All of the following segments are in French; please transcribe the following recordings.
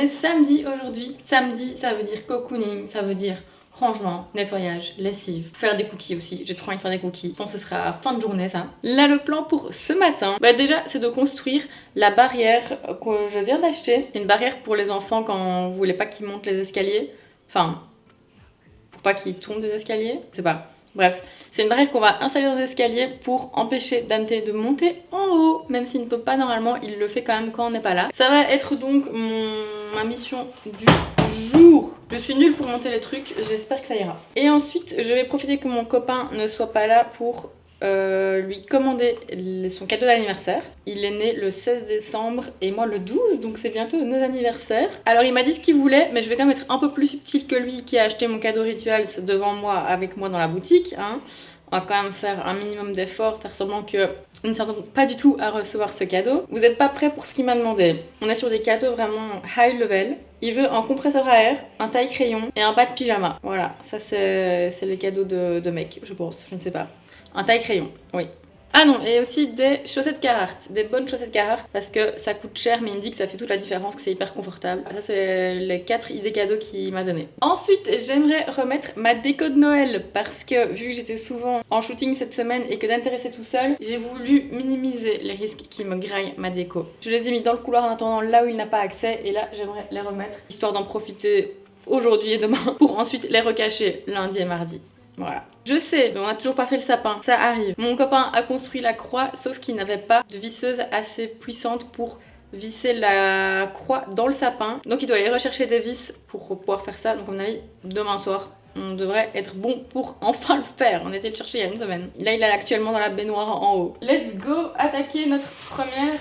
est samedi aujourd'hui. Samedi, ça veut dire cocooning, ça veut dire rangement, nettoyage, lessive, faire des cookies aussi. J'ai trop envie de faire des cookies. Je pense que ce sera fin de journée ça. Là, le plan pour ce matin, déjà, c'est de construire la barrière que je viens d'acheter. C'est une barrière pour les enfants quand vous voulez pas qu'ils montent les escaliers. Enfin, pour pas qu'ils tombent des escaliers. Je sais pas. Bref, c'est une barrière qu'on va installer dans les escaliers pour empêcher Dante de monter en haut. Même s'il ne peut pas normalement, il le fait quand même quand on n'est pas là. Ça va être donc ma mission du jour. Je suis nulle pour monter les trucs, j'espère que ça ira. Et ensuite, je vais profiter que mon copain ne soit pas là pour lui commander son cadeau d'anniversaire. Il est né le 16 décembre et moi le 12, donc c'est bientôt nos anniversaires. Alors il m'a dit ce qu'il voulait, mais je vais quand même être un peu plus subtile que lui qui a acheté mon cadeau rituel devant moi, avec moi dans la boutique. Hein. On va quand même faire un minimum d'efforts, faire semblant qu'il ne s'attend pas du tout à recevoir ce cadeau. Vous n'êtes pas prêts pour ce qu'il m'a demandé. On est sur des cadeaux vraiment high level. Il veut un compresseur à air, un taille-crayon et un bas de pyjama. Voilà, ça c'est les cadeaux de mec, je pense, je ne sais pas. Un taille-crayon, oui. Ah non, et aussi des chaussettes Carhartt, des bonnes chaussettes Carhartt, parce que ça coûte cher, mais il me dit que ça fait toute la différence, que c'est hyper confortable. Ça, c'est les 4 idées cadeaux qu'il m'a donné. Ensuite, j'aimerais remettre ma déco de Noël, parce que vu que j'étais souvent en shooting cette semaine et que d'intéressé tout seul, j'ai voulu minimiser les risques qui me graillent ma déco. Je les ai mis dans le couloir en attendant là où il n'a pas accès, et là, j'aimerais les remettre, histoire d'en profiter aujourd'hui et demain, pour ensuite les recacher lundi et mardi. Voilà. Je sais, on n'a toujours pas fait le sapin, ça arrive. Mon copain a construit la croix, sauf qu'il n'avait pas de visseuse assez puissante pour visser la croix dans le sapin. Donc il doit aller rechercher des vis pour pouvoir faire ça. Donc à mon avis, demain soir, on devrait être bon pour enfin le faire. On était le chercher il y a une semaine. Là, il est actuellement dans la baignoire en haut. Let's go attaquer notre première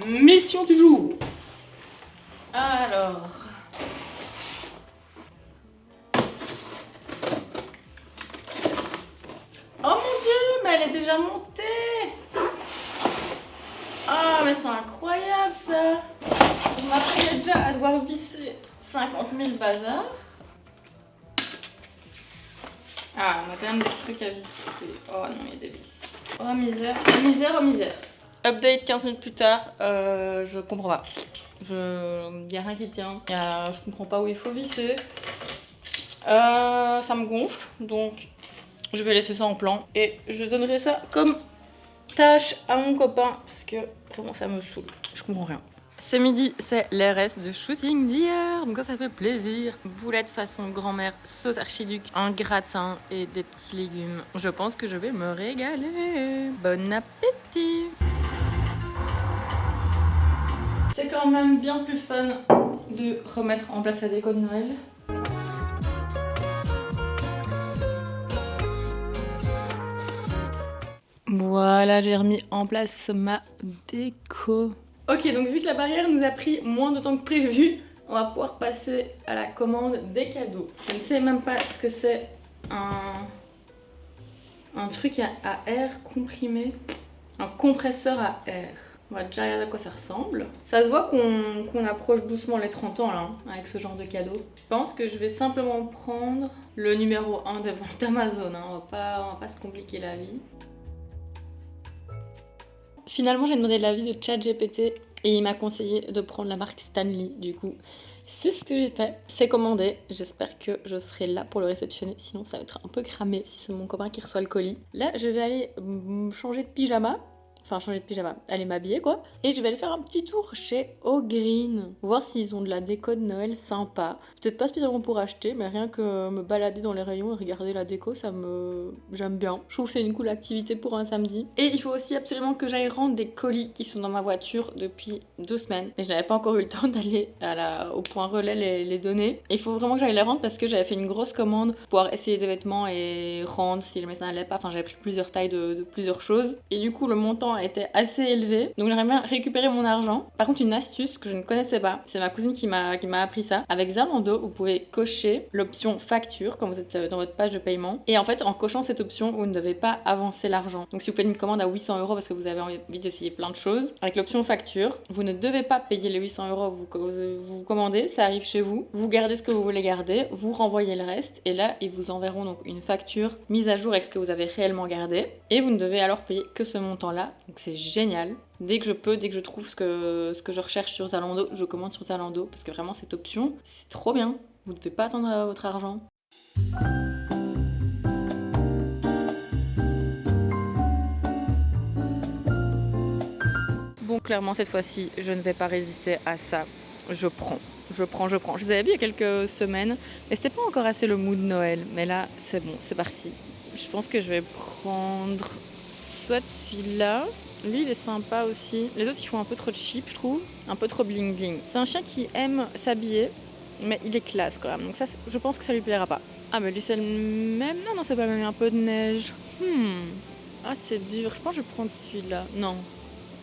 mission du jour. Alors... Oh mon dieu, mais elle est déjà montée! Ah, mais c'est incroyable ça! On m'apprenait déjà à devoir visser 50 000 bazars. Ah, on a quand même des trucs à visser. Oh non, il y a des vis. Oh misère, oh misère, oh misère. Update 15 minutes plus tard, je comprends pas. Y a rien qui tient. Je comprends pas où il faut visser. Ça me gonfle, donc... Je vais laisser ça en plan et je donnerai ça comme tâche à mon copain parce que vraiment ça me saoule, je comprends rien. C'est midi, c'est les restes de shooting d'hier, donc ça fait plaisir. Boulettes façon grand-mère, sauce archiduc, un gratin et des petits légumes. Je pense que je vais me régaler. Bon appétit! C'est quand même bien plus fun de remettre en place la déco de Noël. Voilà, j'ai remis en place ma déco. Ok, donc vu que la barrière nous a pris moins de temps que prévu, on va pouvoir passer à la commande des cadeaux. Je ne sais même pas ce que c'est un truc à air comprimé. Un compresseur à air. On va déjà regarder à quoi ça ressemble. Ça se voit qu'on approche doucement les 30 ans là, hein, avec ce genre de cadeau. Je pense que je vais simplement prendre le numéro 1 des ventes Amazon. Hein. On va pas se compliquer la vie. Finalement, j'ai demandé l'avis de ChatGPT et il m'a conseillé de prendre la marque Stanley. Du coup, c'est ce que j'ai fait. C'est commandé. J'espère que je serai là pour le réceptionner. Sinon, ça va être un peu cramé si c'est mon copain qui reçoit le colis. Là, je vais aller changer de pyjama. Enfin, changer de pyjama, aller m'habiller quoi. Et je vais aller faire un petit tour chez O'Green. Voir s'ils ont de la déco de Noël sympa. Peut-être pas spécialement pour acheter, mais rien que me balader dans les rayons et regarder la déco, j'aime bien. Je trouve que c'est une cool activité pour un samedi. Et il faut aussi absolument que j'aille rendre des colis qui sont dans ma voiture depuis 2 semaines. Et je n'avais pas encore eu le temps d'aller au point relais les donner. Et il faut vraiment que j'aille les rendre parce que j'avais fait une grosse commande pour pouvoir essayer des vêtements et rendre si jamais ça n'allait pas. Enfin, j'avais pris plusieurs tailles de plusieurs choses. Et du coup, le montant était assez élevé, donc j'aimerais bien récupérer mon argent. Par contre, une astuce que je ne connaissais pas, c'est ma cousine qui m'a appris ça. Avec Zalando, vous pouvez cocher l'option facture quand vous êtes dans votre page de paiement, et en fait en cochant cette option, vous ne devez pas avancer l'argent. Donc si vous faites une commande à 800 € parce que vous avez envie d'essayer plein de choses, avec l'option facture, vous ne devez pas payer les 800 €. Vous commandez, ça arrive chez vous, vous gardez ce que vous voulez garder, vous renvoyez le reste, et là ils vous enverront donc une facture mise à jour avec ce que vous avez réellement gardé, et vous ne devez alors payer que ce montant là Donc c'est génial. Dès que je peux, dès que je trouve ce que je recherche sur Zalando, je commande sur Zalando parce que vraiment cette option, c'est trop bien. Vous ne devez pas attendre à votre argent. Bon, clairement, cette fois-ci, je ne vais pas résister à ça. Je prends. Je les avais vus il y a quelques semaines, mais c'était pas encore assez le mood de Noël. Mais là, c'est bon, c'est parti. Je pense que je vais prendre soit celui-là. Lui, il est sympa aussi. Les autres, ils font un peu trop cheap, je trouve. Un peu trop bling bling. C'est un chien qui aime s'habiller, mais il est classe quand même. Donc ça, je pense que ça lui plaira pas. Ah, mais lui, c'est le même. Non, c'est pas le même. Il y a un peu de neige. Ah, c'est dur. Je pense que je vais prendre celui-là. Non,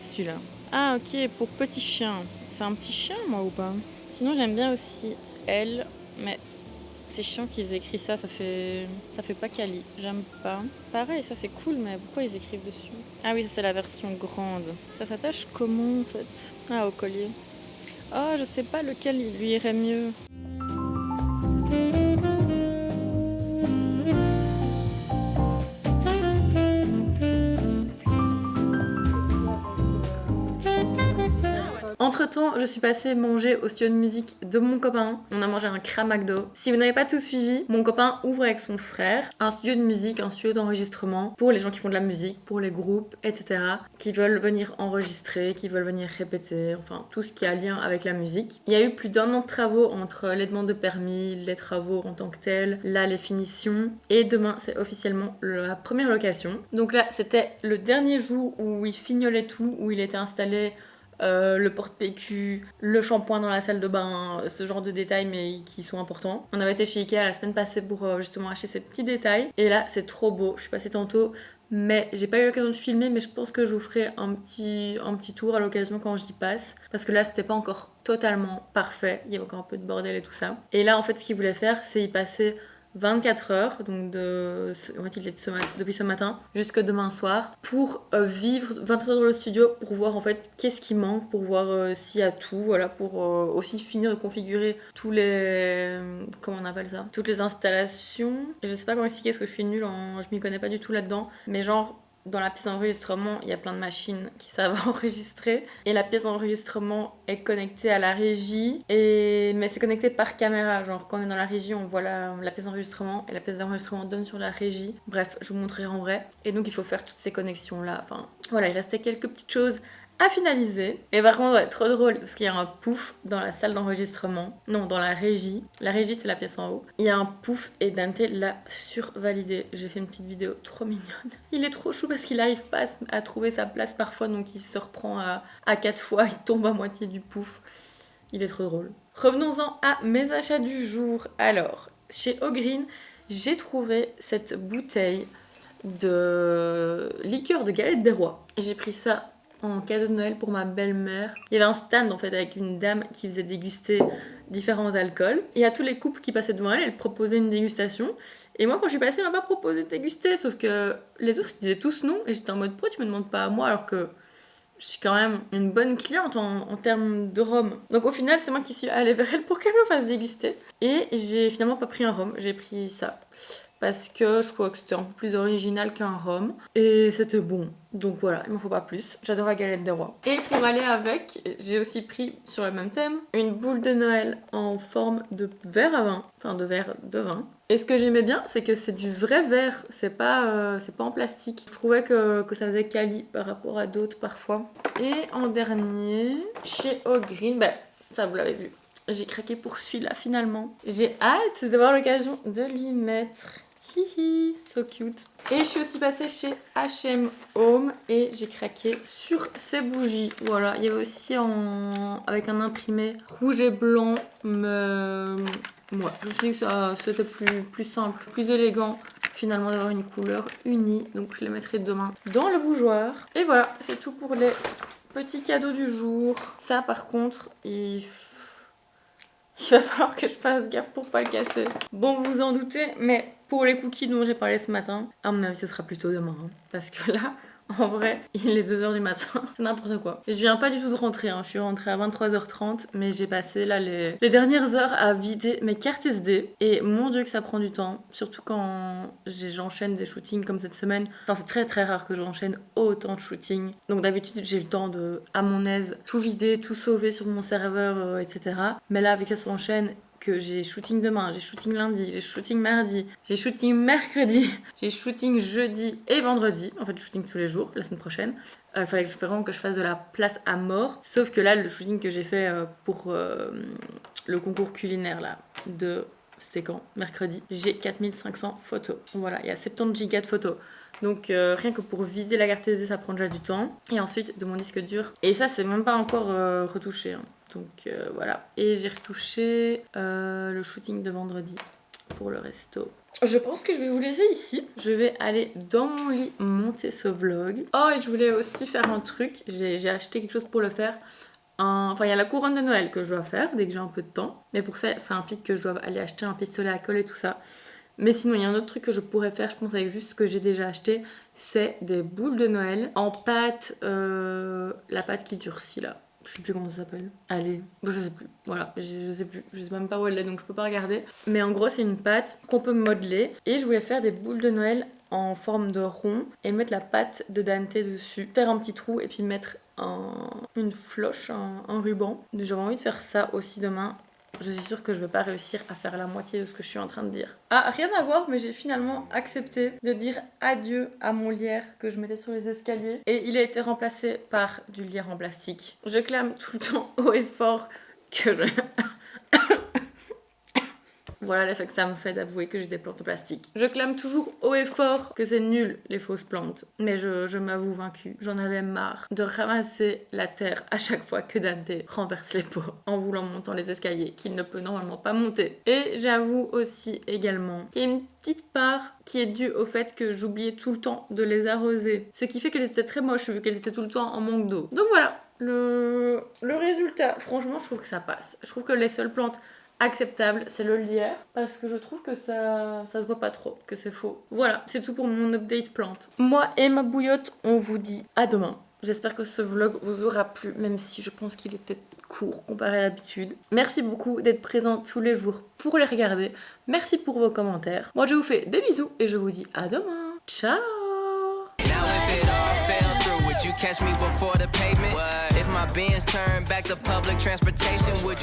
celui-là. Ah, ok, pour petit chien. C'est un petit chien, moi, ou pas? Sinon, j'aime bien aussi elle, mais c'est chiant qu'ils aient écrit ça, ça fait pas quali. J'aime pas. Pareil, ça c'est cool, mais pourquoi ils écrivent dessus? Ah oui, ça c'est la version grande. Ça s'attache comment, en fait? Ah, au collier. Oh, je sais pas lequel lui irait mieux. Entre-temps, je suis passée manger au studio de musique de mon copain. On a mangé un Kra McDo. Si vous n'avez pas tout suivi, mon copain ouvre avec son frère un studio de musique, un studio d'enregistrement pour les gens qui font de la musique, pour les groupes, etc. qui veulent venir enregistrer, qui veulent venir répéter, enfin tout ce qui a lien avec la musique. Il y a eu plus d'1 an de travaux entre les demandes de permis, les travaux en tant que tels, là les finitions. Et demain, c'est officiellement la première location. Donc là, c'était le dernier jour où il fignolait tout, où il était installé le porte-PQ, le shampoing dans la salle de bain, ce genre de détails mais qui sont importants. On avait été chez Ikea la semaine passée pour justement acheter ces petits détails. Et là, c'est trop beau. Je suis passée tantôt, mais j'ai pas eu l'occasion de filmer, mais je pense que je vous ferai un petit tour à l'occasion quand j'y passe. Parce que là, c'était pas encore totalement parfait. Il y avait encore un peu de bordel et tout ça. Et là, en fait, ce qu'il voulait faire, c'est y passer 24 heures, donc en fait il est depuis ce matin jusque demain soir, pour vivre 24 heures dans le studio, pour voir en fait qu'est-ce qui manque, pour voir s'il y a tout, voilà, pour aussi finir de configurer tous les... comment on appelle ça? Toutes les installations. Et je sais pas comment expliquer parce que je suis nulle, je m'y connais pas du tout là-dedans, mais genre dans la pièce d'enregistrement, il y a plein de machines qui savent enregistrer. Et la pièce d'enregistrement est connectée à la régie. Mais c'est connecté par caméra. Genre, quand on est dans la régie, on voit la pièce d'enregistrement. Et la pièce d'enregistrement donne sur la régie. Bref, je vous montrerai en vrai. Et donc, il faut faire toutes ces connexions-là. Enfin, voilà, il restait quelques petites choses à finaliser. Et par contre, ouais, trop drôle, parce qu'il y a un pouf dans la salle d'enregistrement. Non, dans la régie. La régie, c'est la pièce en haut. Il y a un pouf et Dante l'a survalidé. J'ai fait une petite vidéo trop mignonne. Il est trop chou parce qu'il n'arrive pas à trouver sa place parfois, donc il se reprend à 4 fois. Il tombe à moitié du pouf. Il est trop drôle. Revenons-en à mes achats du jour. Alors, chez O'Green, j'ai trouvé cette bouteille de liqueur de galette des rois. J'ai pris ça en cadeau de Noël pour ma belle-mère. Il y avait un stand en fait avec une dame qui faisait déguster différents alcools. Et à tous les couples qui passaient devant elle, elle proposait une dégustation. Et moi quand je suis passée, elle m'a pas proposé de déguster, sauf que les autres ils disaient tous non. Et j'étais en mode pourquoi tu me demandes pas à moi alors que je suis quand même une bonne cliente en termes de rhum. Donc au final c'est moi qui suis allée vers elle pour qu'elle me fasse déguster. Et j'ai finalement pas pris un rhum, j'ai pris ça. Parce que je crois que c'était un peu plus original qu'un rhum. Et c'était bon. Donc voilà, il m'en faut pas plus. J'adore la galette des rois. Et pour aller avec, j'ai aussi pris, sur le même thème, une boule de Noël en forme de verre à vin. Enfin, de verre de vin. Et ce que j'aimais bien, c'est que c'est du vrai verre. C'est pas en plastique. Je trouvais que ça faisait quali par rapport à d'autres parfois. Et en dernier, chez O'Green, ça vous l'avez vu. J'ai craqué pour celui-là finalement. J'ai hâte d'avoir l'occasion de lui mettre. Hihi, so cute. Et je suis aussi passée chez H&M Home et j'ai craqué sur ces bougies. Voilà, il y avait aussi avec un imprimé rouge et blanc. Mais moi, je me suis dit que c'était plus simple, plus élégant finalement d'avoir une couleur unie. Donc je les mettrai demain dans le bougeoir. Et voilà, c'est tout pour les petits cadeaux du jour. Ça par contre, il va falloir que je fasse gaffe pour pas le casser. Bon, vous vous en doutez, mais pour les cookies dont j'ai parlé ce matin, à mon avis, ce sera plutôt demain. Parce que là, En vrai, il est 2h du matin, c'est n'importe quoi. Je viens pas du tout de rentrer, hein. Je suis rentrée à 23h30, mais j'ai passé là les dernières heures à vider mes cartes SD. Et mon dieu que ça prend du temps, surtout quand j'enchaîne des shootings comme cette semaine. Enfin, c'est très très rare que j'enchaîne autant de shootings. Donc d'habitude, j'ai le temps de, à mon aise, tout vider, tout sauver sur mon serveur, etc. Mais là, avec ça s'enchaîne, que j'ai shooting demain, j'ai shooting lundi, j'ai shooting mardi, j'ai shooting mercredi, j'ai shooting jeudi et vendredi. En fait, shooting tous les jours, la semaine prochaine. Il fallait vraiment que je fasse de la place à mort. Sauf que là, le shooting que j'ai fait pour le concours culinaire là, c'était quand ? Mercredi. J'ai 4500 photos. Voilà, il y a 70 gigas de photos. Donc rien que pour viser la carte SD, ça prend déjà du temps. Et ensuite, de mon disque dur. Et ça, c'est même pas encore retouché. Hein. Donc voilà. Et j'ai retouché le shooting de vendredi pour le resto. Je pense que je vais vous laisser ici. Je vais aller dans mon lit monter ce vlog. Oh, et je voulais aussi faire un truc. J'ai acheté quelque chose pour le faire. Enfin, il y a la couronne de Noël que je dois faire dès que j'ai un peu de temps. Mais pour ça, ça implique que je dois aller acheter un pistolet à colle et tout ça. Mais sinon, il y a un autre truc que je pourrais faire, je pense, avec juste ce que j'ai déjà acheté. C'est des boules de Noël en pâte, la pâte qui durcit là. Je sais plus comment ça s'appelle. Allez, je sais plus. Voilà, je sais plus. Je sais même pas où elle est, donc je peux pas regarder. Mais en gros, c'est une pâte qu'on peut modeler. Et je voulais faire des boules de Noël en forme de rond et mettre la pâte de Dante dessus. Faire un petit trou et puis mettre une floche, un ruban. J'aurais envie de faire ça aussi demain. Je suis sûre que je vais pas réussir à faire la moitié de ce que je suis en train de dire. Ah, rien à voir, mais j'ai finalement accepté de dire adieu à mon lierre que je mettais sur les escaliers. Et il a été remplacé par du lierre en plastique. Je clame tout le temps haut et fort que je... Voilà l'effet que ça me fait d'avouer que j'ai des plantes en plastique. Je clame toujours haut et fort que c'est nul les fausses plantes. Mais je m'avoue vaincue. J'en avais marre de ramasser la terre à chaque fois que Dante renverse les pots en voulant monter les escaliers qu'il ne peut normalement pas monter. Et j'avoue aussi également qu'il y a une petite part qui est due au fait que j'oubliais tout le temps de les arroser. Ce qui fait qu'elles étaient très moches vu qu'elles étaient tout le temps en manque d'eau. Donc voilà, le résultat, franchement je trouve que ça passe. Je trouve que les seules plantes acceptable, c'est le lierre parce que je trouve que ça se voit pas trop, que c'est faux. Voilà, c'est tout pour mon update plante. Moi et ma bouillotte, on vous dit à demain. J'espère que ce vlog vous aura plu, même si je pense qu'il était court comparé à l'habitude. Merci beaucoup d'être présent tous les jours pour les regarder. Merci pour vos commentaires. Moi je vous fais des bisous et je vous dis à demain. Ciao. You catch me before the pavement. If my Benz turn back to public transportation, would you